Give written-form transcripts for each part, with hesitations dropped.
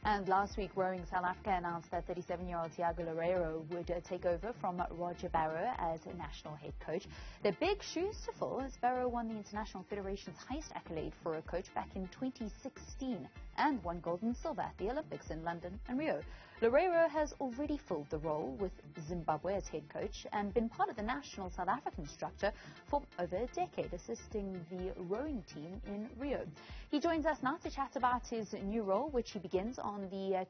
And last week, Rowing South Africa announced that 37-year-old Tiago Loureiro would take over from Roger Barrow as national head coach. They're big shoes to fill, as Barrow won the International Federation's highest accolade for a coach back in 2016 and won gold and silver at the Olympics in London and Rio. Loureiro has already filled the role with Zimbabwe as head coach and been part of the national South African structure for over a decade, assisting the rowing team in Rio. He joins us now to chat about his new role, which he begins on the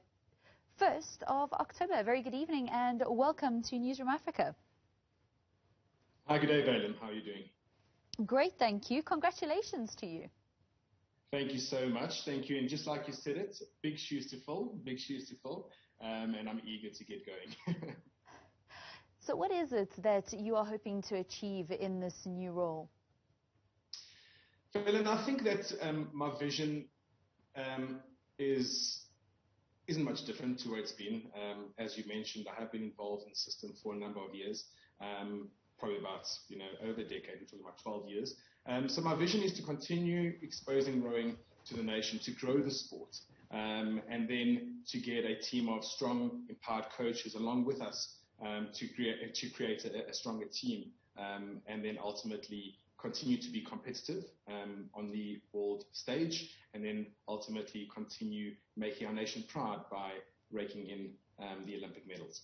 1st of October. Very good evening and welcome to Newzroom Afrika. Hi, good day, Balaam. How are you doing? Great, thank you. Congratulations to you. Thank you so much. Thank you. And just like you said it, big shoes to fill, and I'm eager to get going. So what is it that you are hoping to achieve in this new role? Well, and I think that my vision isn't much different to where it's been. As you mentioned, I have been involved in the system for a number of years, probably about over a decade, which was about 12 years. So my vision is to continue exposing rowing to the nation, to grow the sport, and then to get a team of strong, empowered coaches along with us to create a stronger team, and then ultimately continue to be competitive on the world stage, and then ultimately continue making our nation proud by raking in the Olympic medals.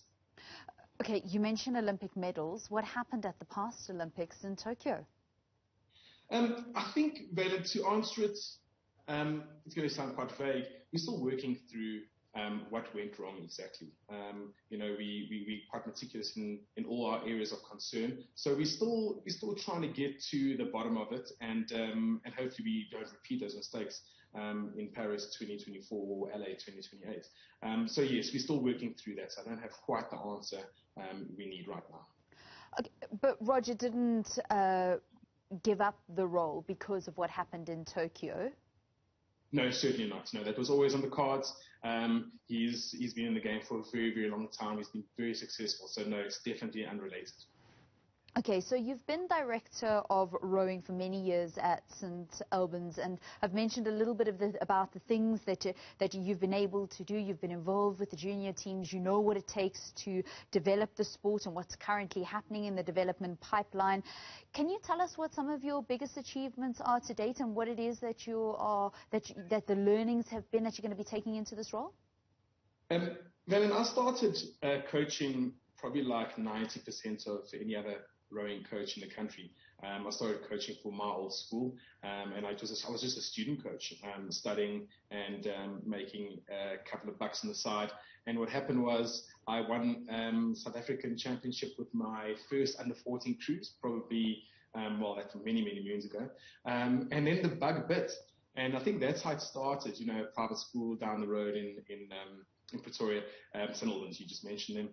Okay, you mentioned Olympic medals. What happened at the past Olympics in Tokyo? I think, Bela, to answer it, it's going to sound quite vague. We're still working through what went wrong exactly. We're quite meticulous in all our areas of concern. So we're still trying to get to the bottom of it, and hopefully we don't repeat those mistakes in Paris 2024 or LA 2028. So yes, we're still working through that. So I don't have quite the answer we need right now. Okay, but Roger didn't give up the role because of what happened in Tokyo. No, certainly not. No, that was always on the cards. He's been in the game for a very, very long time. He's been very successful. So no, it's definitely unrelated. Okay, so you've been director of rowing for many years at St Albans, and I've mentioned a little bit about the things that you've been able to do. You've been involved with the junior teams. You know what it takes to develop the sport and what's currently happening in the development pipeline. Can you tell us what some of your biggest achievements are to date, and what it is that that the learnings have been that you're going to be taking into this role? Valen, I started coaching probably like 90% of any other rowing coach in the country. I started coaching for my old school, and I was just a student coach, studying and making a couple of bucks on the side. And what happened was I won South African championship with my first under-14 cruise, probably, that's many, many moons ago. And then the bug bit, and I think that's how it started, private school down the road in Pretoria, St Albans, you just mentioned them.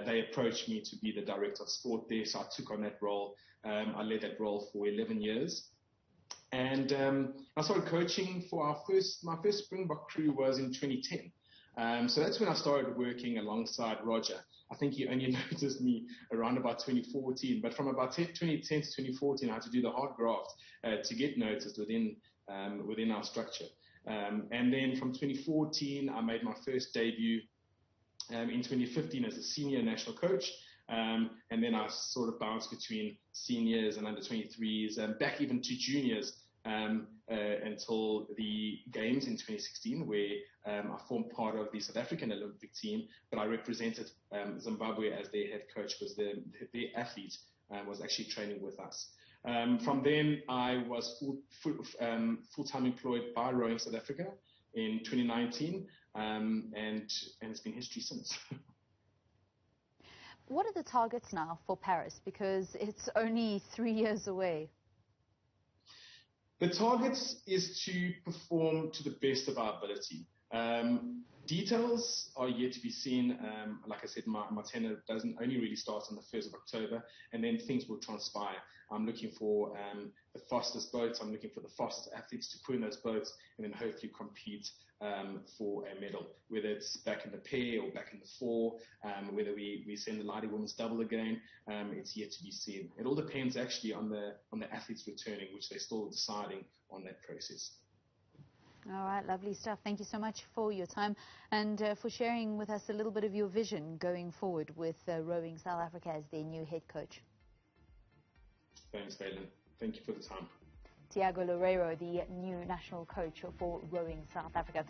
They approached me to be the director of sport there, so I took on that role. I led that role for 11 years. And I started coaching for my first Springbok crew was in 2010. So that's when I started working alongside Roger. I think he only noticed me around about 2014, but from about 2010 to 2014, I had to do the hard graft to get noticed within our structure. And then from 2014, I made my first debut in 2015 as a senior national coach. And then I sort of bounced between seniors and under 23s and back even to juniors until the games in 2016, where I formed part of the South African Olympic team, but I represented Zimbabwe as their head coach because their athlete was actually training with us. From then, I was full-time employed by Rowing South Africa in 2019, and it's been history since. What are the targets now for Paris? Because it's only 3 years away. The targets is to perform to the best of our ability. Details are yet to be seen. Like I said, my tenure doesn't only really start on the 1st of October, and then things will transpire. I'm looking for the fastest boats. I'm looking for the fastest athletes to put in those boats and then hopefully compete for a medal, whether it's back in the pair or back in the four, whether we send the Lady Women's double again, it's yet to be seen. It all depends actually on the athletes returning, which they're still deciding on that process. All right, lovely stuff. Thank you so much for your time and for sharing with us a little bit of your vision going forward with Rowing South Africa as their new head coach. Thanks, Valen. Thank you for the time. Tiago Loureiro, the new national coach for Rowing South Africa.